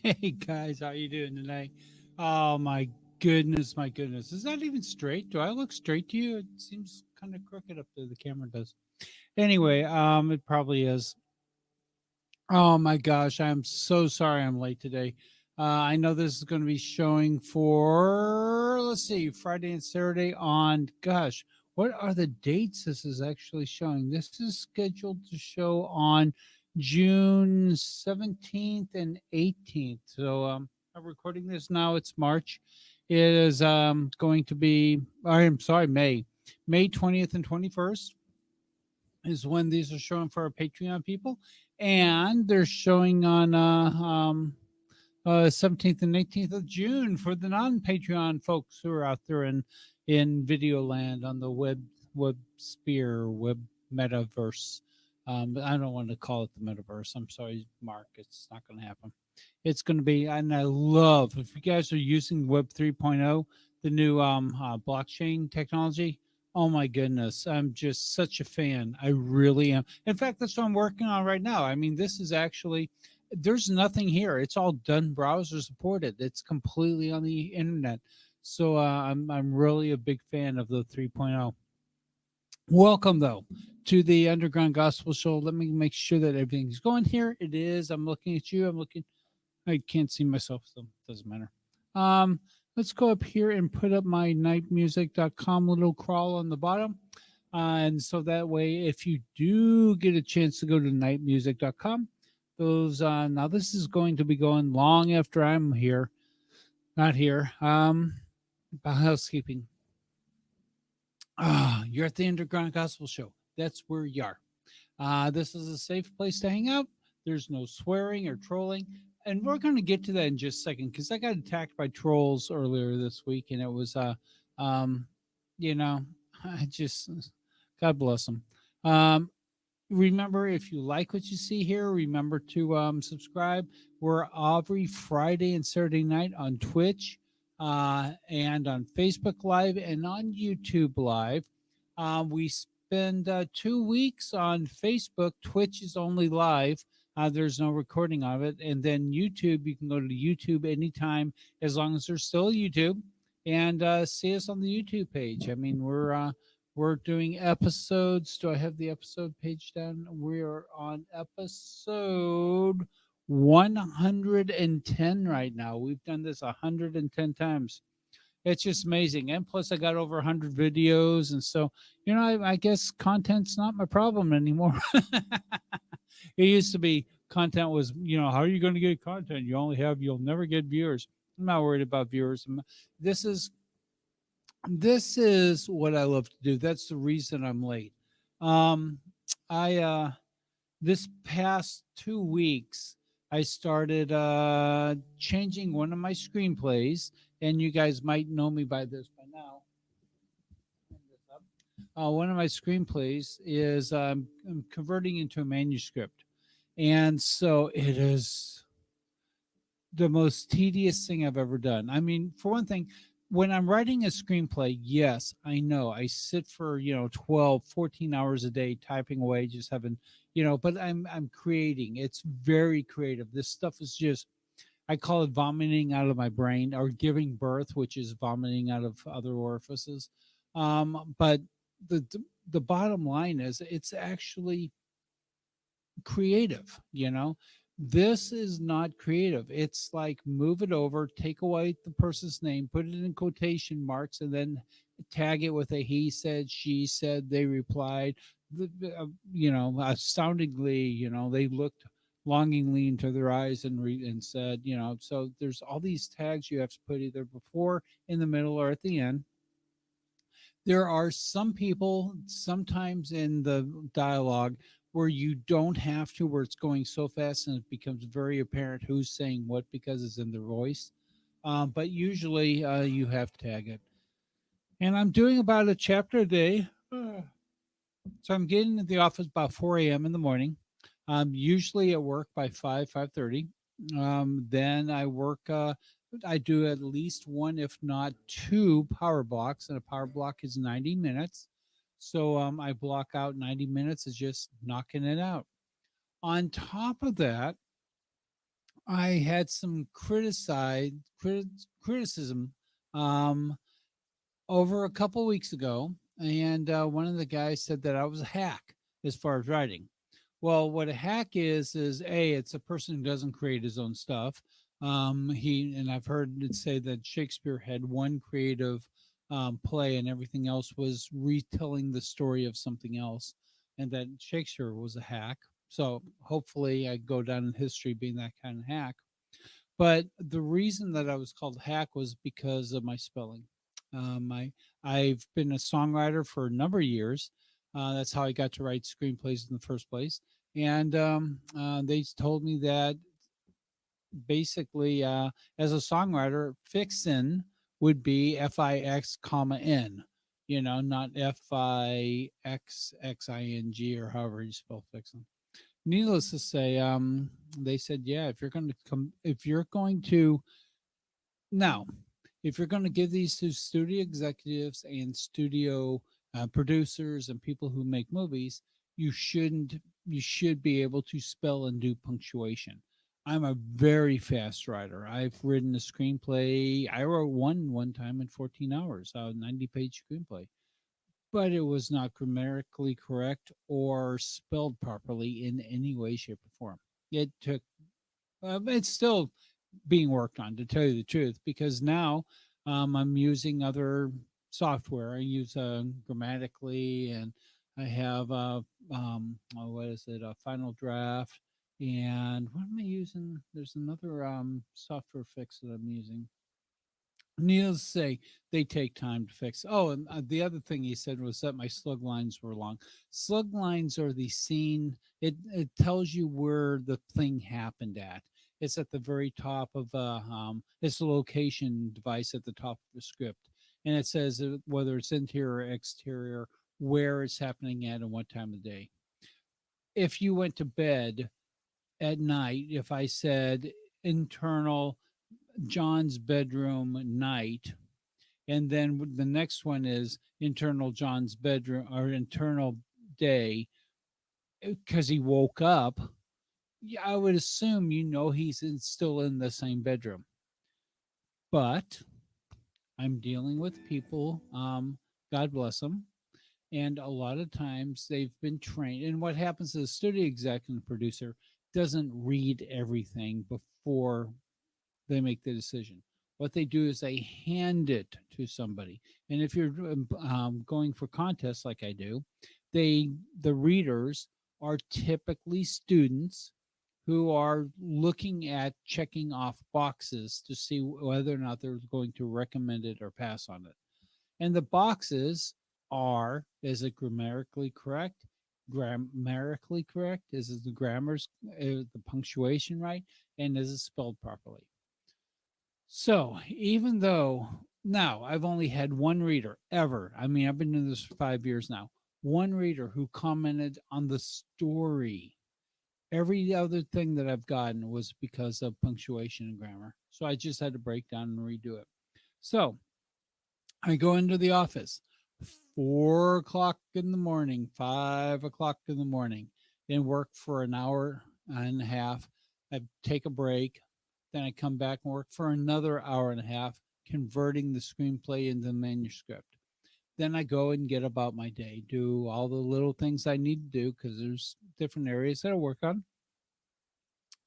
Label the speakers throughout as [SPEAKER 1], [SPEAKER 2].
[SPEAKER 1] Hey guys, how you doing tonight? Oh my goodness, my goodness. Is that even straight? Do I look straight to you? It seems kind of crooked up there. The camera does. Anyway, it probably is. Oh my gosh, I'm so sorry I'm late today. I know this is going to be showing for, let's see, Friday and Saturday on, gosh, what are the dates this is actually showing? This is scheduled to show on June 17th and 18th. So I'm recording this now. It's March. It is going to be, I'm sorry, May 20th and 21st is when these are showing for our Patreon people, and they're showing on 17th and 18th of June for the non-Patreon folks who are out there in video land on the web sphere, web metaverse. But I don't want to call it the metaverse. I'm sorry, Mark. It's not going to happen. It's going to be, and I love if you guys are using Web 3.0, the new blockchain technology. Oh my goodness, I'm just such a fan. I really am. In fact, that's what I'm working on right now. I mean, this is actually there's nothing here. It's all done browser supported. It's completely on the internet. So I'm really a big fan of the 3.0. Welcome though to the Underground Gospel Show. Let me make sure that everything's going here. It is. I'm looking at you. I'm looking. I can't see myself, so it doesn't matter. Um, let's go up here and put up my nightmusic.com little crawl on the bottom. And so that way, if you do get a chance to go to nightmusic.com, those now this is going to be going long after I'm here, not here. About housekeeping. You're at the Underground Gospel Show. That's where you are. This is a safe place to hang out. There's no swearing or trolling. And we're going to get to that in just a second because I got attacked by trolls earlier this week, and it was, um, you know, I just, God bless them. Um, Remember, if you like what you see here, remember to subscribe. We're every Friday and Saturday night on Twitch and on Facebook Live and on YouTube Live. We spend 2 weeks on Facebook. Twitch is only live. There's no recording of it. And then YouTube, you can go to YouTube anytime as long as there's still YouTube and see us on the YouTube page. I mean, we're doing episodes. Do I have the episode page down? We are on episode 110 right now. We've done this 110 times. It's just amazing. And plus, I got over 100 videos. And so, I guess content's not my problem anymore. It used to be content was, how are you going to get content? You'll never get viewers. I'm not worried about viewers. This is this is what I love to do. That's the reason I'm late. Um, I This past 2 weeks, I started changing one of my screenplays, and you guys might know me by this by now. One of my screenplays is I'm converting into a manuscript, and so it is the most tedious thing I've ever done. I mean, for one thing, when I'm writing a screenplay, yes, I know I sit for, 12, 14 hours a day typing away, just having, but I'm creating. It's very creative. This stuff is just I call it vomiting out of my brain or giving birth, which is vomiting out of other orifices. But the bottom line is it's actually creative. This is not creative. It's like move it over, take away the person's name, put it in quotation marks, and then tag it with a he said, she said, they replied. Astoundingly, they looked longingly into their eyes and said, so there's all these tags you have to put either before, in the middle, or at the end. There are some people sometimes in the dialogue where you don't have to, where it's going so fast and it becomes very apparent who's saying what because it's in their voice. But usually you have to tag it. And I'm doing about a chapter a day. So I'm getting to the office about 4 a.m. in the morning. I'm usually at work by 5:30. Then I work. I do at least one, if not two, power blocks, and a power block is 90 minutes. So I block out 90 minutes is just knocking it out. On top of that, I had some criticism um, over a couple weeks ago, and one of the guys said that I was a hack as far as writing. Well, what a hack is it's a person who doesn't create his own stuff. He and I've heard it say that Shakespeare had one creative play, and everything else was retelling the story of something else, and that Shakespeare was a hack. So hopefully, I go down in history being that kind of hack. But the reason that I was called hack was because of my spelling. I've been a songwriter for a number of years. That's how I got to write screenplays in the first place. And they told me that basically, as a songwriter, fixin would be Fix, comma N. You know, not Fixxing or however you spell fixin. Needless to say, they said, yeah, if you're going to now, if you're going to give these to studio executives and studio producers and people who make movies, you shouldn't. You should be able to spell and do punctuation. I'm a very fast writer. I've written a screenplay. I wrote one time in 14 hours, a 90-page screenplay, but it was not grammatically correct or spelled properly in any way, shape, or form. It took. It's still being worked on, to tell you the truth, because now I'm using other software. I use Grammatically, and I have what is it, a Final Draft, and what am I using? There's another software fix that I'm using. Needless to say, they take time to fix. Oh, and the other thing he said was that my slug lines were long. Slug lines are the scene. It tells you where the thing happened at. It's at the very top of it's a location device at the top of the script, and it says whether it's interior or exterior, where it's happening at, and what time of day. If you went to bed at night, if I said internal John's bedroom night, and then the next one is internal John's bedroom or internal day because he woke up. Yeah, I would assume still in the same bedroom. But I'm dealing with people, God bless them, and a lot of times they've been trained. And what happens is the studio exec and the producer doesn't read everything before they make the decision. What they do is they hand it to somebody. And if you're going for contests like I do, the readers are typically students who are looking at checking off boxes to see whether or not they're going to recommend it or pass on it. And the boxes are: is it grammatically correct? Grammatically correct? Is it the the punctuation right? And is it spelled properly? So even though now I've only had one reader ever, I mean, I've been doing this for 5 years now, one reader who commented on the story. Every other thing that I've gotten was because of punctuation and grammar. So I just had to break down and redo it. So I go into the office 4 o'clock in the morning, 5 o'clock in the morning, and work for an hour and a half. I take a break, then I come back and work for another hour and a half, converting the screenplay into the manuscript. Then I go and get about my day, do all the little things I need to do because there's different areas that I work on.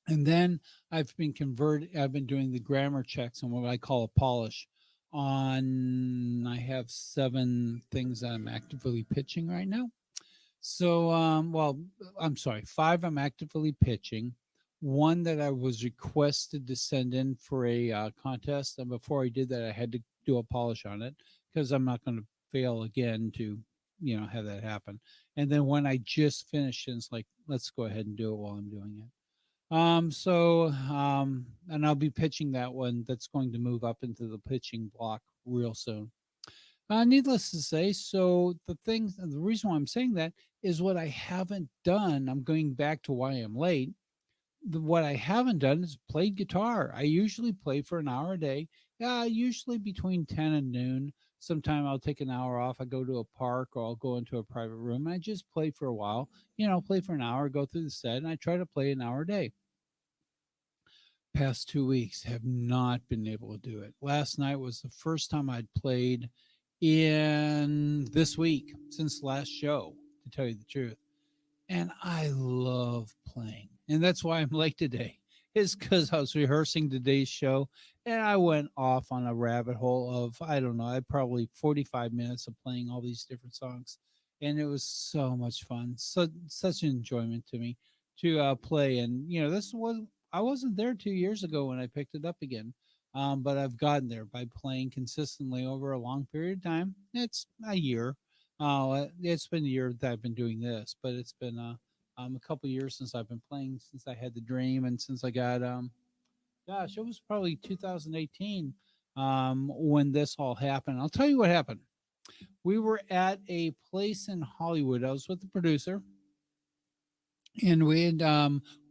[SPEAKER 1] And then I've been doing the grammar checks and what I call a polish on. I have 7 things that I'm actively pitching right now. So, well, I'm sorry, 5 I'm actively pitching. One that I was requested to send in for a contest, and before I did that, I had to do a polish on it because I'm not going to fail again to, have that happen. And then when I just finished, and it's like, let's go ahead and do it while I'm doing it. And I'll be pitching that one. That's going to move up into the pitching block real soon. Needless to say, so the reason why I'm saying that is what I haven't done. I'm going back to why I'm late. What I haven't done is played guitar. I usually play for an hour a day, usually between 10 and noon. Sometime I'll take an hour off. I go to a park or I'll go into a private room. I just play for a while, play for an hour, go through the set, and I try to play an hour a day. past 2 weeks have not been able to do it. Last night was the first time I'd played in this week since last show, to tell you the truth. And I love playing. And that's why I'm late today. Is because I was rehearsing today's show and I went off on a rabbit hole of, I don't know, I probably 45 minutes of playing all these different songs. And it was so much fun. Such an enjoyment to me to play. And, I wasn't there 2 years ago when I picked it up again. But I've gotten there by playing consistently over a long period of time. It's a year. It's been a year that I've been doing this, but it's been a couple years since I've been playing, since I had the dream, and since I got gosh, it was probably 2018 when this all happened. I'll tell you what happened. We were at a place in Hollywood. I was with the producer, and we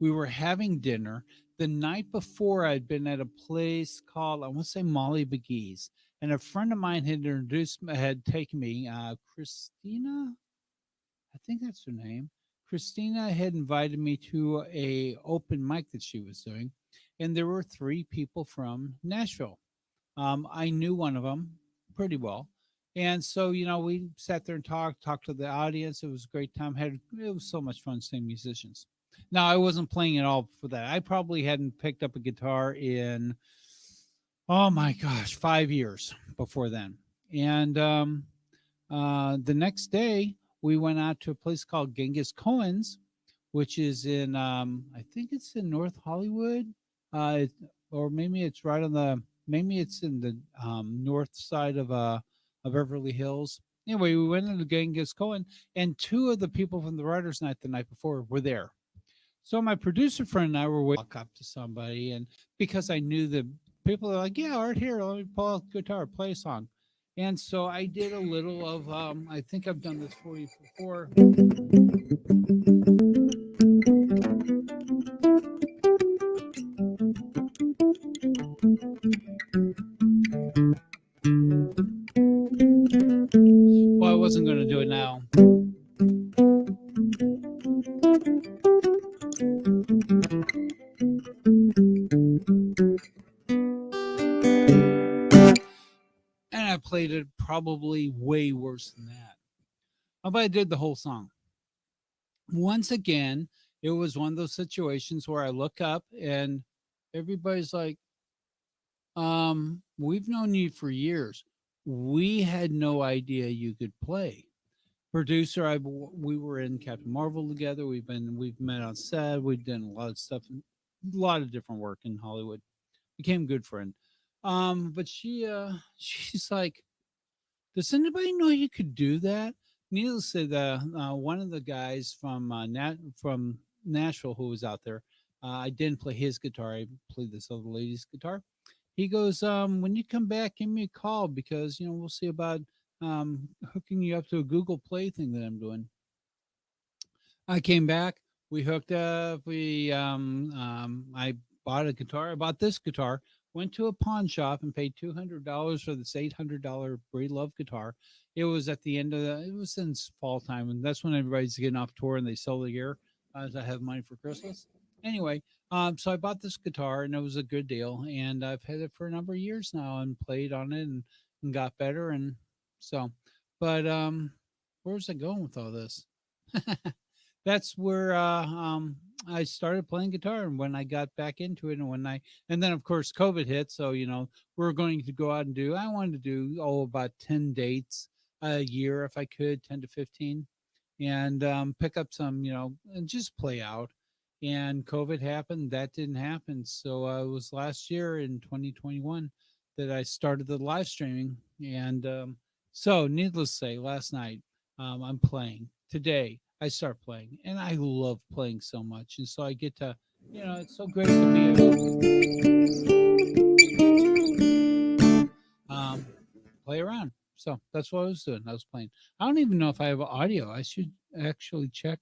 [SPEAKER 1] were having dinner. The night before, I'd been at a place called, I want to say, Molly McGee's, and a friend of mine had taken me, Christina, I think that's her name. Christina had invited me to a open mic that she was doing, and there were three people from Nashville. I knew one of them pretty well, and so we sat there and talked to the audience. It was a great time. It was so much fun seeing musicians. Now I wasn't playing at all for that. I probably hadn't picked up a guitar in, oh my gosh, 5 years before then, and the next day, we went out to a place called Genghis Cohen's, which is in, I think it's in North Hollywood, it, or maybe it's maybe it's in the north side of Beverly Hills. Anyway, we went into Genghis Cohen, and two of the people from the Writers' Night the night before were there. So my producer friend and I were waiting to walk up to somebody, and because I knew the people are like, "Yeah, Art here, let me pull out the guitar, play a song." And so I did a little of, I think I've done this for you before. Well, I wasn't going to do it now. And I played it probably way worse than that. But I did the whole song. Once again, it was one of those situations where I look up and everybody's like, we've known you for years. We had no idea you could play. Producer, we were in Captain Marvel together. We've met on set. We've done a lot of stuff, a lot of different work in Hollywood. Became good friend. But she's like, does anybody know you could do that? Needless to say, one of the guys from from Nashville who was out there, I didn't play his guitar. I played this other lady's guitar. He goes, when you come back, give me a call because we'll see about hooking you up to a Google Play thing that I'm doing. I came back. We hooked up. I bought a guitar. I bought this guitar. Went to a pawn shop and paid $200 for this $800 Bray Love guitar. It was at the end of it was in fall time, and that's when everybody's getting off tour and they sell the gear as I have money for Christmas. Anyway, so I bought this guitar and it was a good deal, and I've had it for a number of years now and played on it and got better, and so. But where was I going with all this? That's where I started playing guitar, and when I got back into it, and then of course COVID hit, so we're going to go out and I wanted to do about 10 dates a year if I could, 10 to 15, and pick up some, and just play out. And COVID happened, that didn't happen, so it was last year in 2021 that I started the live streaming, and so needless to say, last night I'm playing today. I start playing, and I love playing so much, and so I get to, it's so great to be able to play around. So that's what I was doing. I was playing. I don't even know if I have audio. I should actually check,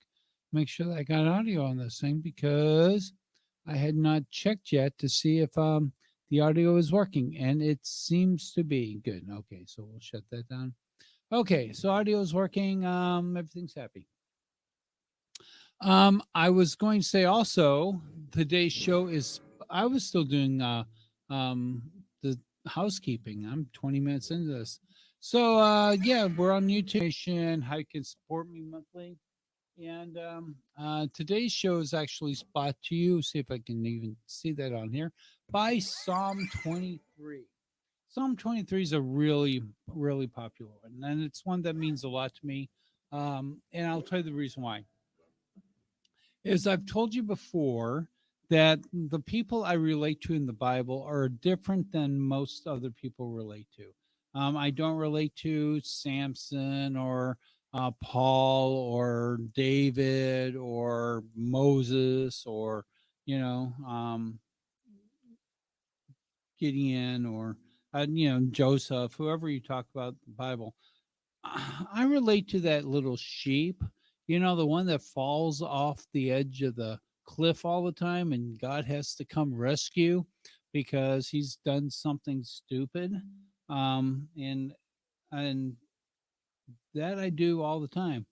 [SPEAKER 1] make sure that I got audio on this thing because I had not checked yet to see if the audio is working, and it seems to be good. Okay, so we'll shut that down. Okay, so audio is working. Everything's happy. I was going to say also today's show is I was still doing the housekeeping. I'm 20 minutes into this. So yeah, we're on YouTube. How you can support me monthly. And today's show is actually spot to you. See if I can even see that on here. By Psalm 23. Psalm 23 is a really, really popular one. And it's one that means a lot to me. And I'll tell you the reason why. As I've told you before, that the people I relate to in the Bible are different than most other people relate to. I don't relate to Samson or Paul or David or Moses or, you know, Gideon or, Joseph, whoever you talk about in the Bible. I relate to that little sheep, the one that falls off the edge of the cliff all the time and God has to come rescue because he's done something stupid. And that I do all the time.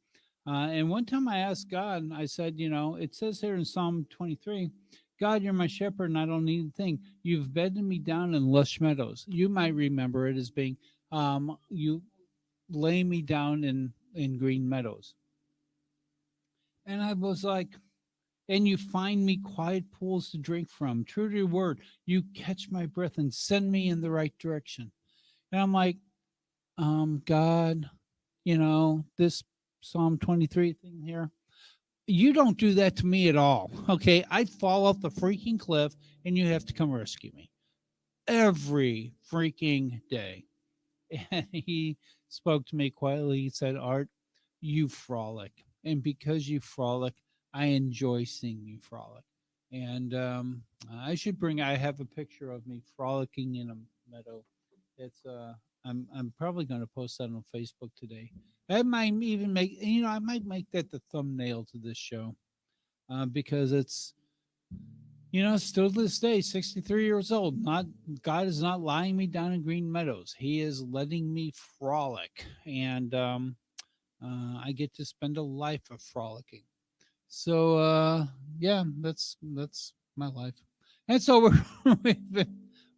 [SPEAKER 1] And one time I asked God, and I said, it says here in Psalm 23, God, you're my shepherd and I don't need a thing. You've bedded me down in lush meadows. You might remember it as being, you lay me down in green meadows. And I was like, and you find me quiet pools to drink from. True to your word, you catch my breath and send me in the right direction. And I'm like, God, this Psalm 23 thing here, you don't do that to me at all. Okay. I'd fall off the freaking cliff and you have to come rescue me every freaking day. And he spoke to me quietly. He said, Art, you frolic. And because you frolic, I enjoy seeing you frolic. And I have a picture of me frolicking in a meadow. It's, I'm probably going to post that on Facebook today. I might even I might make that the thumbnail to this show because it's, still to this day, 63 years old. Not God is not lying me down in green meadows. He is letting me frolic, and I get to spend a life of frolicking. So yeah, that's my life. And so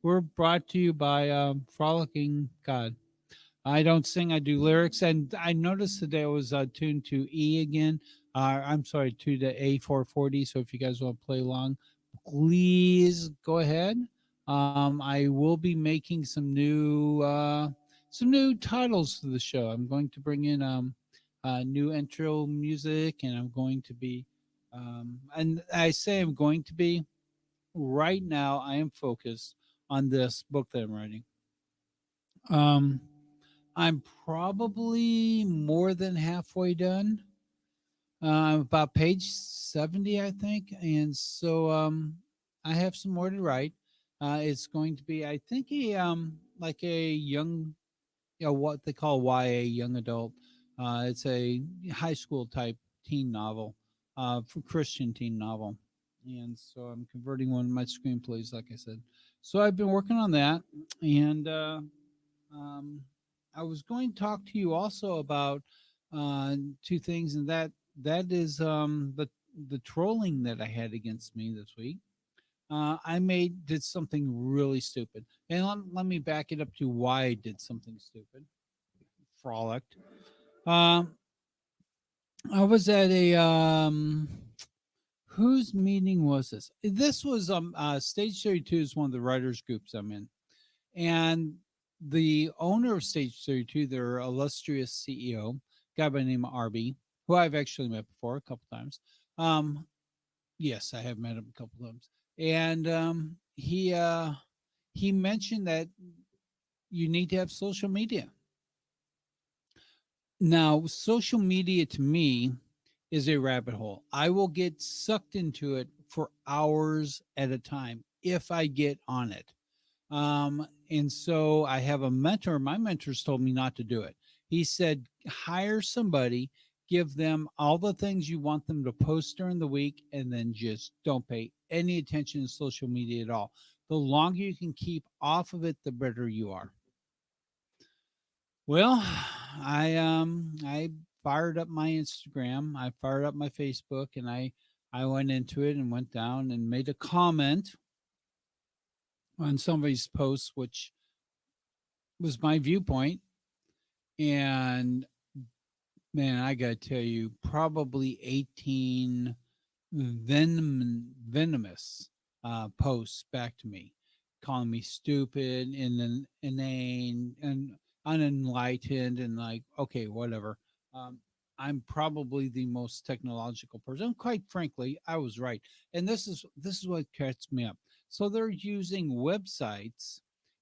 [SPEAKER 1] we're brought to you by Frolicking God. I don't sing, I do lyrics. And I noticed today I was tuned to E again. I'm sorry, to the A440. So if you guys want to play along, please go ahead. I will be making some new titles to the show. I'm going to bring in new intro music, and I'm going to be, and I say I'm going to be. Right now, I am focused on this book that I'm writing. Um, I'm probably more than halfway done. I'm about page 70, I think. And so I have some more to write. It's going to be, I think, like a young, what they call YA, young adult. It's a high school type teen novel, for Christian teen novel. And so I'm converting one of my screenplays, like I said. So I've been working on that. And um, I was going to talk to you also about two things, and that is the trolling that I had against me this week. I did something really stupid, and let me back it up to why I did something stupid. Frolicked. Um, I was at a whose meeting was this? This was Stage 32 is one of the writers groups I'm in, and the owner of Stage 32, their illustrious CEO, guy by the name of RB, who I've actually met before a couple times. Um, yes, I have met him a couple times, and he mentioned that you need to have social media. Now, social media to me is a rabbit hole. I will get sucked into it for hours at a time if I get on it. And so I have a mentor. My mentors told me not to do it. He said, hire somebody, give them all the things you want them to post during the week, and then just don't pay any attention to social media at all. The longer you can keep off of it, the better you are. Well, I fired up my Instagram, I fired up my Facebook, and I went into it and went down and made a comment on somebody's post, which was my viewpoint. And man, I got to tell you, probably 18 venomous posts back to me, calling me stupid and then inane and unenlightened and like, okay, whatever. Um, I'm probably the most technological person. Quite frankly, I was right, and this is what cracks me up. So they're using websites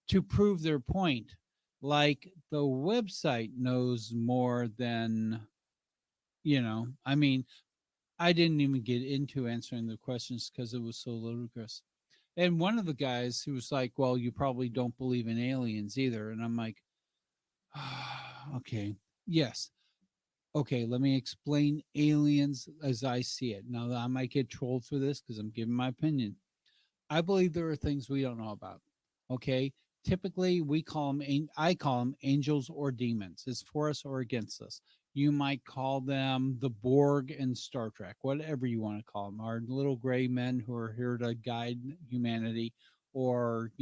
[SPEAKER 1] to prove their point, like the website knows more than I mean, I didn't even get into answering the questions because it was so ludicrous. And one of the guys, he was like, "Well, you probably don't believe in aliens either." And I'm like, "Okay, yes, okay. Let me explain aliens as I see it." Now, I might get trolled for this because I'm giving my opinion. I believe there are things we don't know about. Okay. Typically, I call them angels or demons. It's for us or against us. You might call them the Borg in Star Trek, whatever you want to call them, our little gray men who are here to guide humanity, or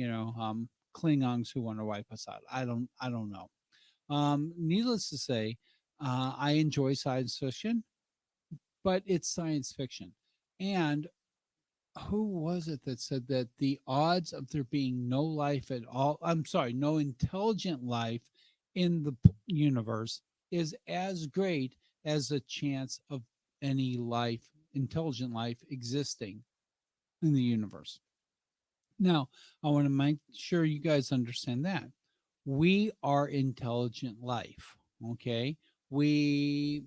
[SPEAKER 1] Klingons who want to wipe us out. I don't know. Needless to say, I enjoy science fiction, but it's science fiction, and who was it that said that the odds of there being no life at all, I'm sorry, no intelligent life in the universe is as great as the chance of any life, intelligent life existing in the universe? Now, I want to make sure you guys understand that we are intelligent life. Okay. We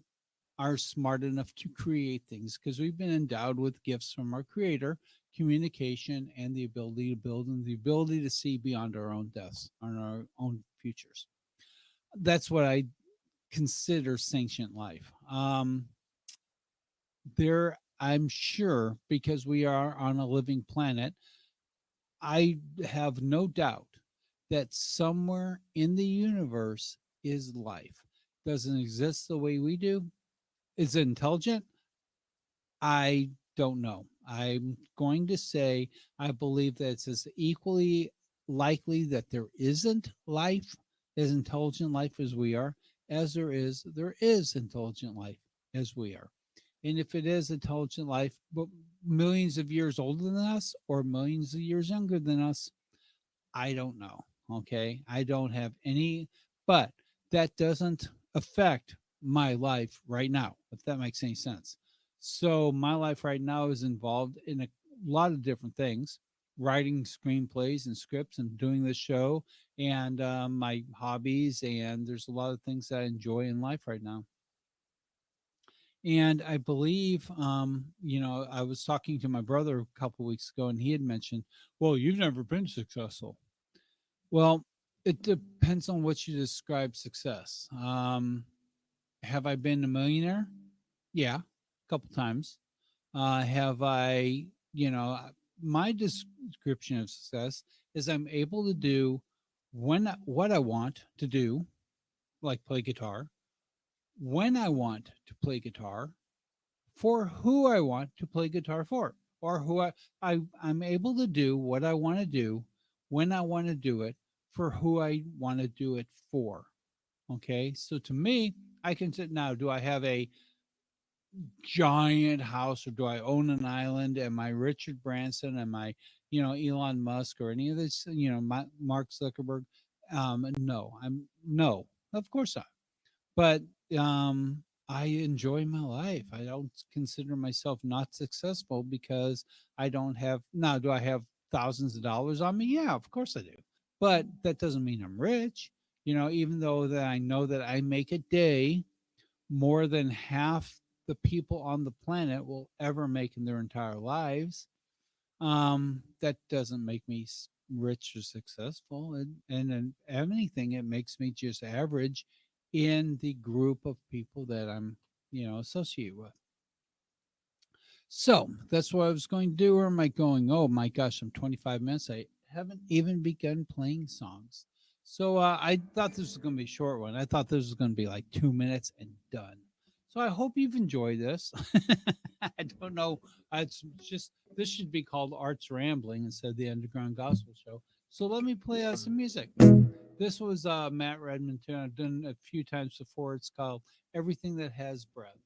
[SPEAKER 1] are smart enough to create things because we've been endowed with gifts from our creator, communication, and the ability to build, and the ability to see beyond our own deaths, on our own futures. That's what I consider sentient life. There, I'm sure, because we are on a living planet, I have no doubt that somewhere in the universe is life. Doesn't exist the way we do. Is it intelligent? I don't know. I'm going to say I believe that it's as equally likely that there isn't life, as intelligent life as we are, as there is intelligent life as we are. And if it is intelligent life, but millions of years older than us or millions of years younger than us, I don't know. Okay. I don't have any, but that doesn't affect my life right now, if that makes any sense. So, my life right now is involved in a lot of different things, writing screenplays and scripts and doing this show, and my hobbies. And there's a lot of things that I enjoy in life right now. And I believe, I was talking to my brother a couple weeks ago, and he had mentioned, well, you've never been successful. Well, it depends on what you describe success. Have I been a millionaire? Yeah, a couple times. Have I, my description of success is I'm able to do what I want to do, like play guitar, when I want to play guitar, for who I want to play guitar for, or I'm able to do what I want to do when I want to do it for who I want to do it for. Okay, so to me, I can sit now. Do I have a giant house, or do I own an island? Am I Richard Branson? Am I, Elon Musk or any of this? Mark Zuckerberg? No, no, of course not. But I enjoy my life. I don't consider myself not successful because I don't have, now do I have thousands of dollars on me? Yeah, of course I do. But that doesn't mean I'm rich. Even though that I know that I make a day more than half the people on the planet will ever make in their entire lives, that doesn't make me rich or successful. And anything, it makes me just average in the group of people that I'm, associate with. So that's what I was going to do. Or am I going, oh my gosh, I'm 25 minutes. I haven't even begun playing songs. So I thought this was going to be a short one. I thought this was going to be like 2 minutes and done. So I hope you've enjoyed this. I don't know. It's just this should be called Arts Rambling instead of the Underground Gospel Show. So let me play some music. This was Matt Redmond. I've done a few times before. It's called Everything That Has Breath.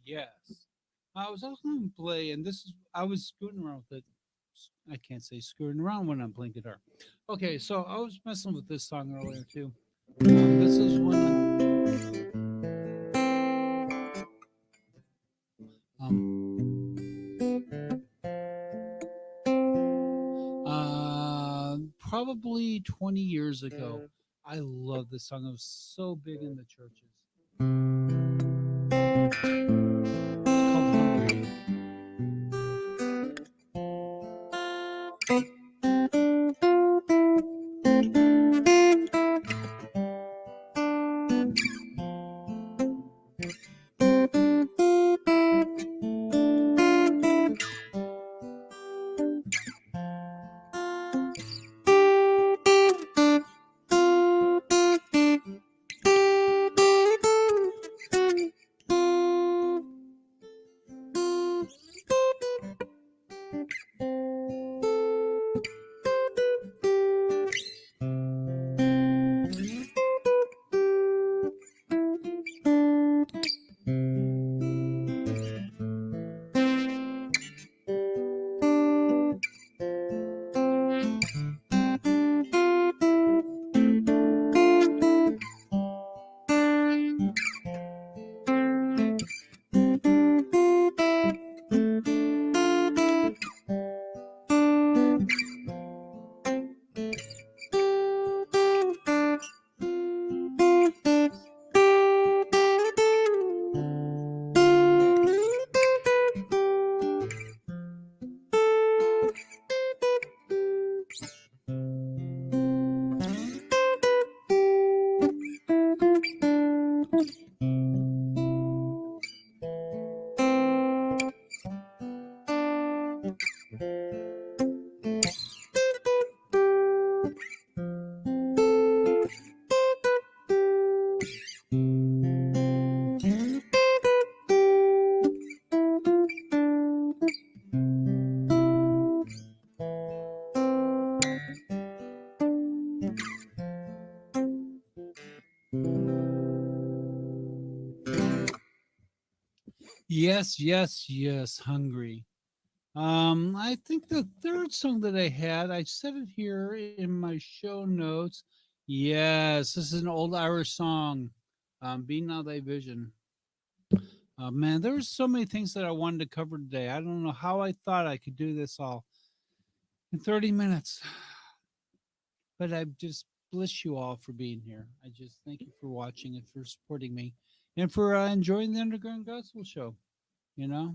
[SPEAKER 1] Yes. I was also going to play, and this is, I was scooting around with it. I can't say screwing around when I'm playing guitar. Okay, so I was messing with this song earlier too. This is probably 20 years ago. I love this song. It was so big in the churches. It's called Hungry. Yes, yes, yes, Hungry. I think the third song that I had, I said it here in my show notes. Yes, this is an old Irish song. Be Now Thy Vision. Man, there were so many things that I wanted to cover today. I don't know how I thought I could do this all. in 30 minutes. But I just bless you all for being here. I just thank you for watching and for supporting me and for enjoying the Underground Gospel Show. You know,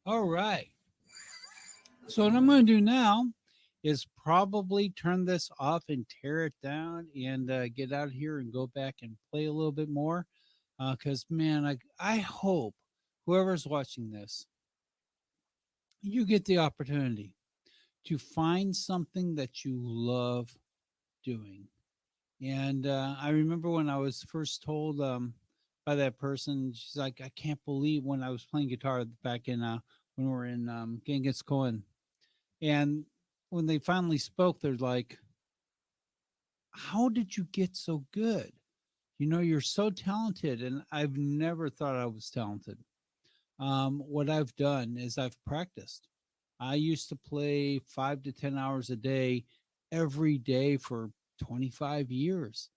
[SPEAKER 1] all right. So what I'm going to do now is probably turn this off and tear it down and get out of here and go back and play a little bit more. Because man, I hope whoever's watching this, you get the opportunity to find something that you love doing. And I remember when I was first told by that person, she's like, I can't believe when I was playing guitar back in when we were in Genghis Khan. And when they finally spoke, they're like, how did you get so good? You know, you're so talented. And I've never thought I was talented. What I've done is I've practiced. I used to play 5 to 10 hours a day every day for 25 years.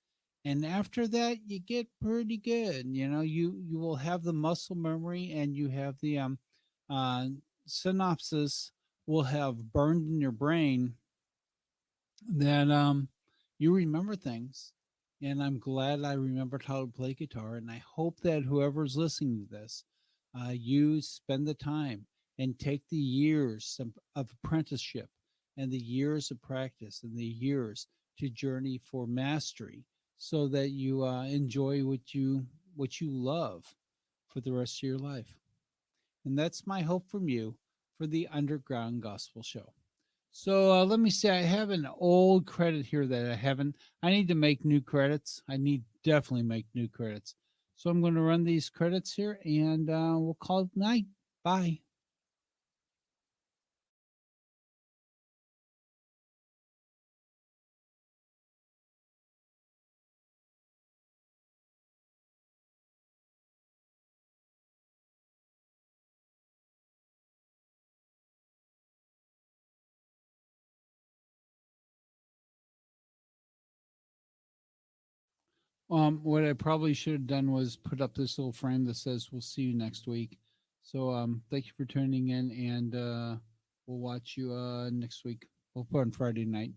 [SPEAKER 1] And after that, you get pretty good. You know, you will have the muscle memory and you have the uh, synopsis will have burned in your brain that you remember things. And I'm glad I remembered how to play guitar. And I hope that whoever's listening to this, you spend the time and take the years of apprenticeship and the years of practice and the years to journey for mastery so that you enjoy what you love for the rest of your life. And that's my hope from you for the Underground Gospel Show. So let me see. I have an old credit here that I haven't. I need to make new credits. I need definitely make new credits. So I'm going to run these credits here, and we'll call it night. Bye. What I probably should have done was put up this little frame that says "We'll see you next week." So thank you for tuning in, and we'll watch you next week. We'll put on Friday night.